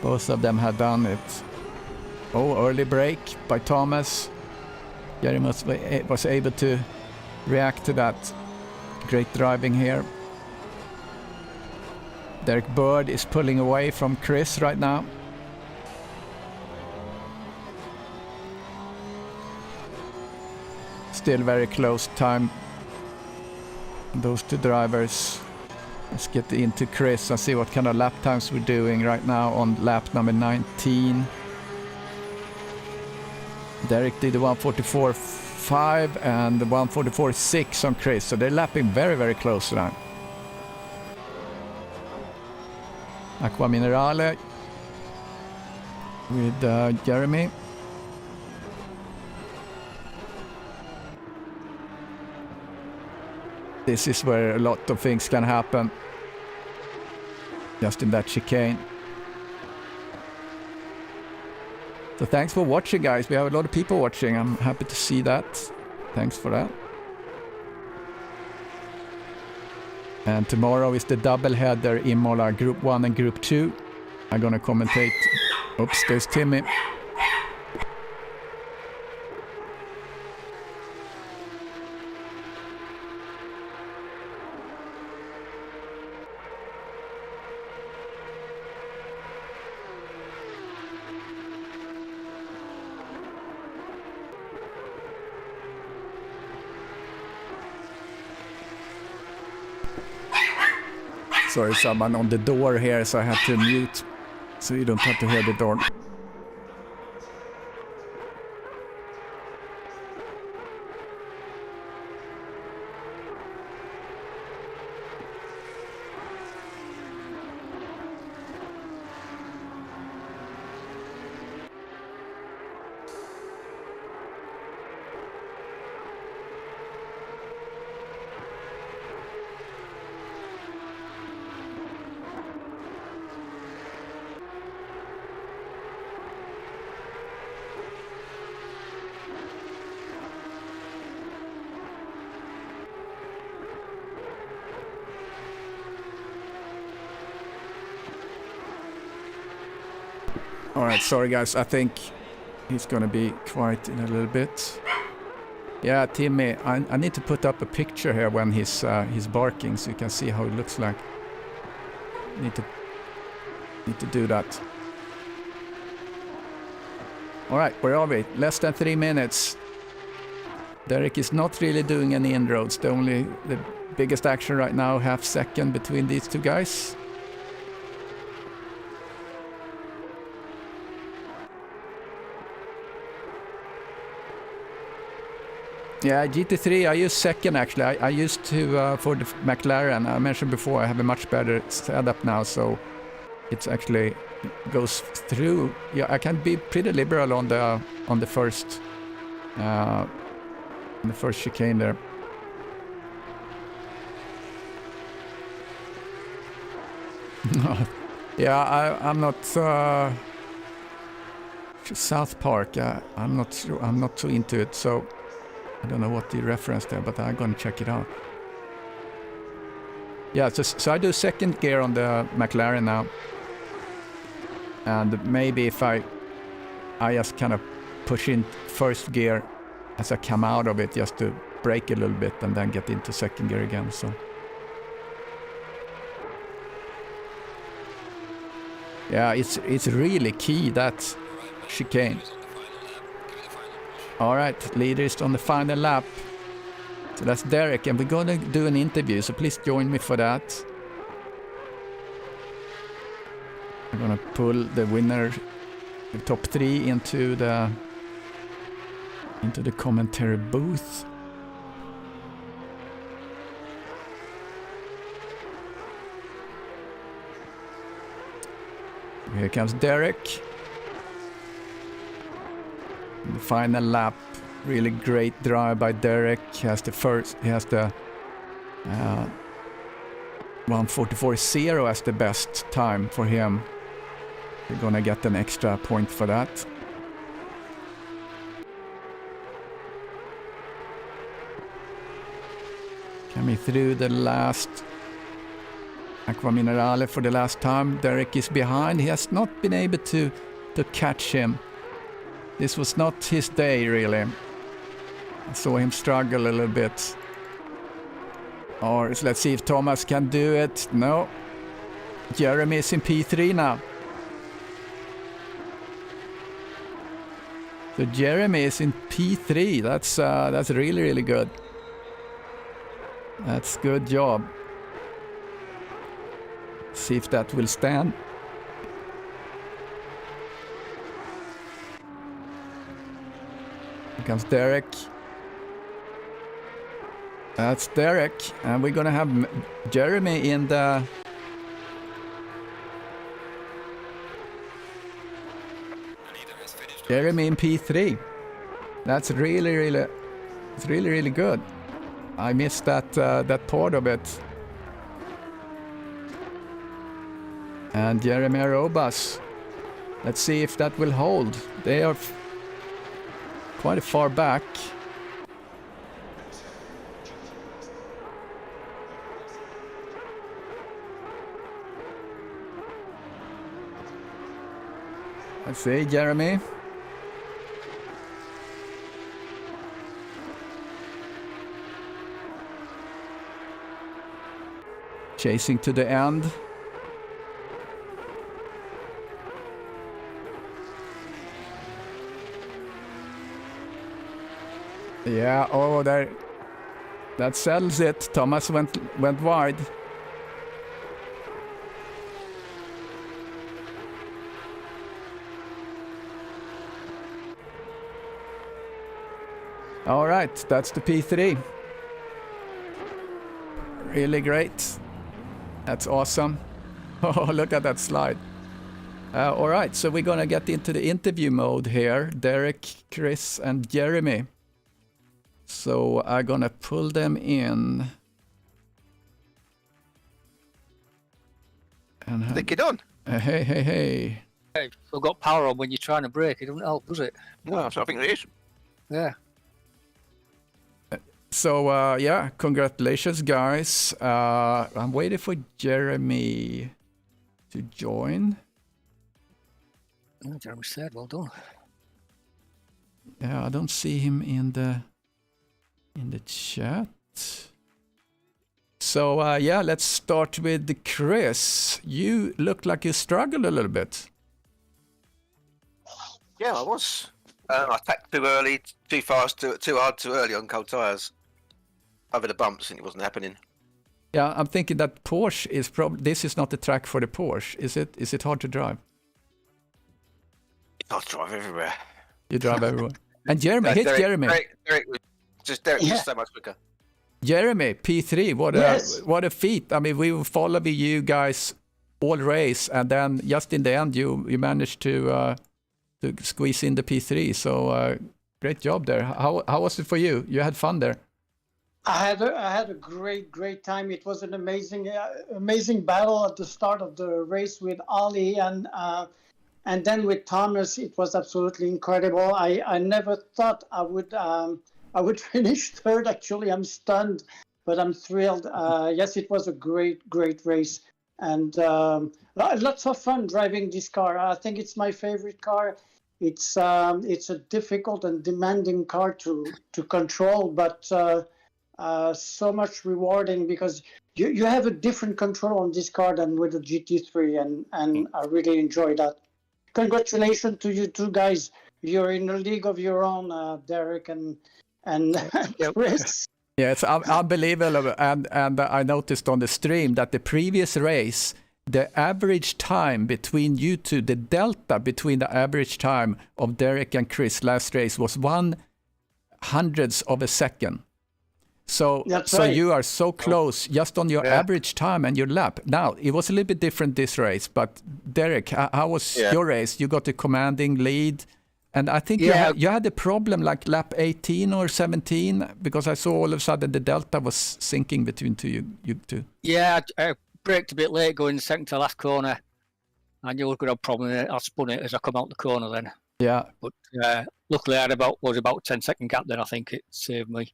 Both of them had done it. Oh, early break by Thomas. Jeremy was able to react to that. Great driving here. Derek Bird is pulling away from Chris right now. Still very close time. Those two drivers. Let's get into Chris and see what kind of lap times we're doing right now on lap number 19. Derek did the 1:44.5 and the 1:44.6 on Chris, so they're lapping very, very close now. Aqua Minerale with Jeremy. this is where a lot of things can happen. Just in that chicane. So thanks for watching, guys. We have a lot of people watching. I'm happy to see that. Thanks for that. And tomorrow is the double header IMOLA Group 1 and Group 2. I'm gonna commentate. Oops, there's Timmy. Sorry, someone on the door here, so I have to mute so you don't have to hear the door. Alright, sorry guys, I think he's gonna be quiet in a little bit. Yeah, Timmy, I need to put up a picture here when he's barking so you can see how it looks like. Need to do that. Alright, where are we? Less than 3 minutes. Derek is not really doing any inroads. The biggest action right now, half second between these two guys. Yeah, GT3, I use second actually. I used to, for the McLaren, I mentioned before, I have a much better setup now, so it's actually goes through. Yeah, I can be pretty liberal on the first chicane there. Yeah, I'm not South Park. I'm not too into it, so I don't know what the reference there, but I'm gonna check it out. Yeah, so I do second gear on the McLaren now, and maybe if I just kind of push in first gear as I come out of it, just to brake a little bit and then get into second gear again. So yeah, it's really key, that chicane. All right, leader is on the final lap. So that's Derek, and we're gonna do an interview, so please join me for that. I'm gonna pull the winner, the top 3, into the commentary booth. Here comes Derek. The final lap, really great drive by Derek. He has the 1:44.0 as the best time for him. We're gonna get an extra point for that. Coming through the last Aqua Minerale for the last time. Derek is behind. He has not been able to catch him. This was not his day, really. I saw him struggle a little bit. Or let's see if Thomas can do it. No. Jeremy is in P3 now. So Jeremy is in P3. That's really, really good. That's good job. See if that will stand. Here comes Derek. That's Derek, and we're gonna have Jeremy in the Jeremy in P3. That's really, really good. I missed that part of it. And Jeremy Robas. Let's see if that will hold. They are quite far back. Let's see, Jeremy. Chasing to the end. Yeah, oh, there. That settles it. Thomas went wide. All right, that's the P3. Really great. That's awesome. Oh, look at that slide. All right, so we're going to get into the interview mode here. Derek, Chris, and Jeremy. So I'm going to pull them in. And they get on. Hey. Hey, you've got power on when you're trying to brake. It doesn't help, does it? No, so I think it is. Yeah. So, yeah, congratulations, guys. I'm waiting for Jeremy to join. Oh, Jeremy said, well done. Yeah, I don't see him in the chat. So, yeah, let's start with Chris. You look like you struggled a little bit. Yeah, I was. I tacked too early, too fast, too hard, too early on cold tyres. Over the bumps, and it wasn't happening. Yeah, I'm thinking that Porsche is probably... This is not the track for the Porsche. Is it? Is it hard to drive? I drive everywhere. You drive everywhere. And Jeremy, hit Jeremy. Derek was so much quicker. Jeremy, P3, what a feat. I mean, we were following you guys all race, and then just in the end, you managed to squeeze in the P3. So great job there. How was it for you? You had fun there. I had a great time. It was an amazing battle at the start of the race with Ali and then with Thomas. It was absolutely incredible. I never thought I would finish third. Actually, I'm stunned, but I'm thrilled. Yes, it was a great race, and lots of fun driving this car. I think it's my favorite car. It's a difficult and demanding car to control, but so much rewarding because you have a different control on this car than with the GT3, and I really enjoy that. Congratulations to you two guys. You're in a league of your own, Derek and Chris. Yeah, it's unbelievable. And I noticed on the stream that the previous race, the average time between you two, the delta between the average time of Derek and Chris last race was 1/100th of a second. So right. You are so close just on your average time and your lap. Now, it was a little bit different this race, but Derek, how was your race? You got a commanding lead, and I think you had a problem like lap 18 or 17, because I saw all of a sudden the delta was sinking between you two. Yeah, I braked a bit late going second to last corner. I knew I was going to have a problem. I spun it as I come out the corner then. Yeah. But luckily I had about 10-second gap then. I think it saved me.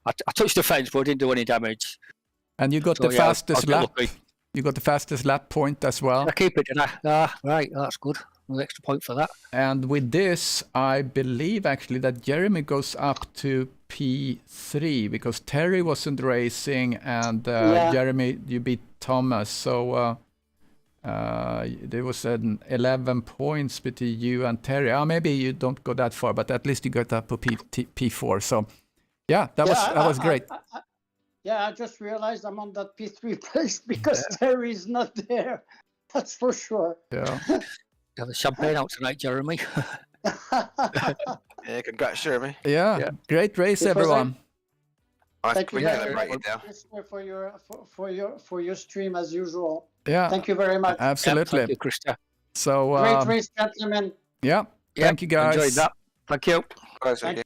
I touched the fence, but I didn't do any damage. And you got the fastest lap. You got the fastest lap point as well. I keep it, didn't I? Right, that's good. An extra point for that. And with this, I believe actually that Jeremy goes up to P3 because Terry wasn't racing, and Jeremy, you beat Thomas. So there was an 11 points between you and Terry. Maybe you don't go that far, but at least you got up to P4. So. Yeah, that was great. I just realized I'm on that P3 place because Terry is not there. That's for sure. Yeah. You have the champagne out tonight, Jeremy. Yeah, congrats, Jeremy. Yeah. Great race, everyone. Thank you for your stream as usual. Yeah. Thank you very much. Absolutely. Thank you, Krista. So great race, gentlemen. Yeah. Thank you, guys. Enjoyed that. Thank you. Thank you.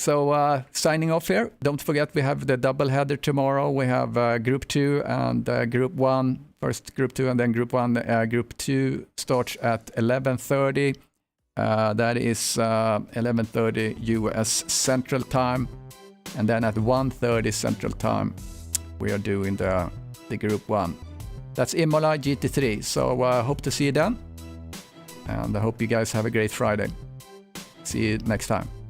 So signing off here. Don't forget we have the double header tomorrow. We have Group 2 and Group 1. First Group 2 and then Group 1. Group 2 starts at 11:30. That is 11:30 US Central Time. And then at 1:30 Central Time, we are doing the Group 1. That's IMOLA GT3. So hope to see you then. And I hope you guys have a great Friday. See you next time.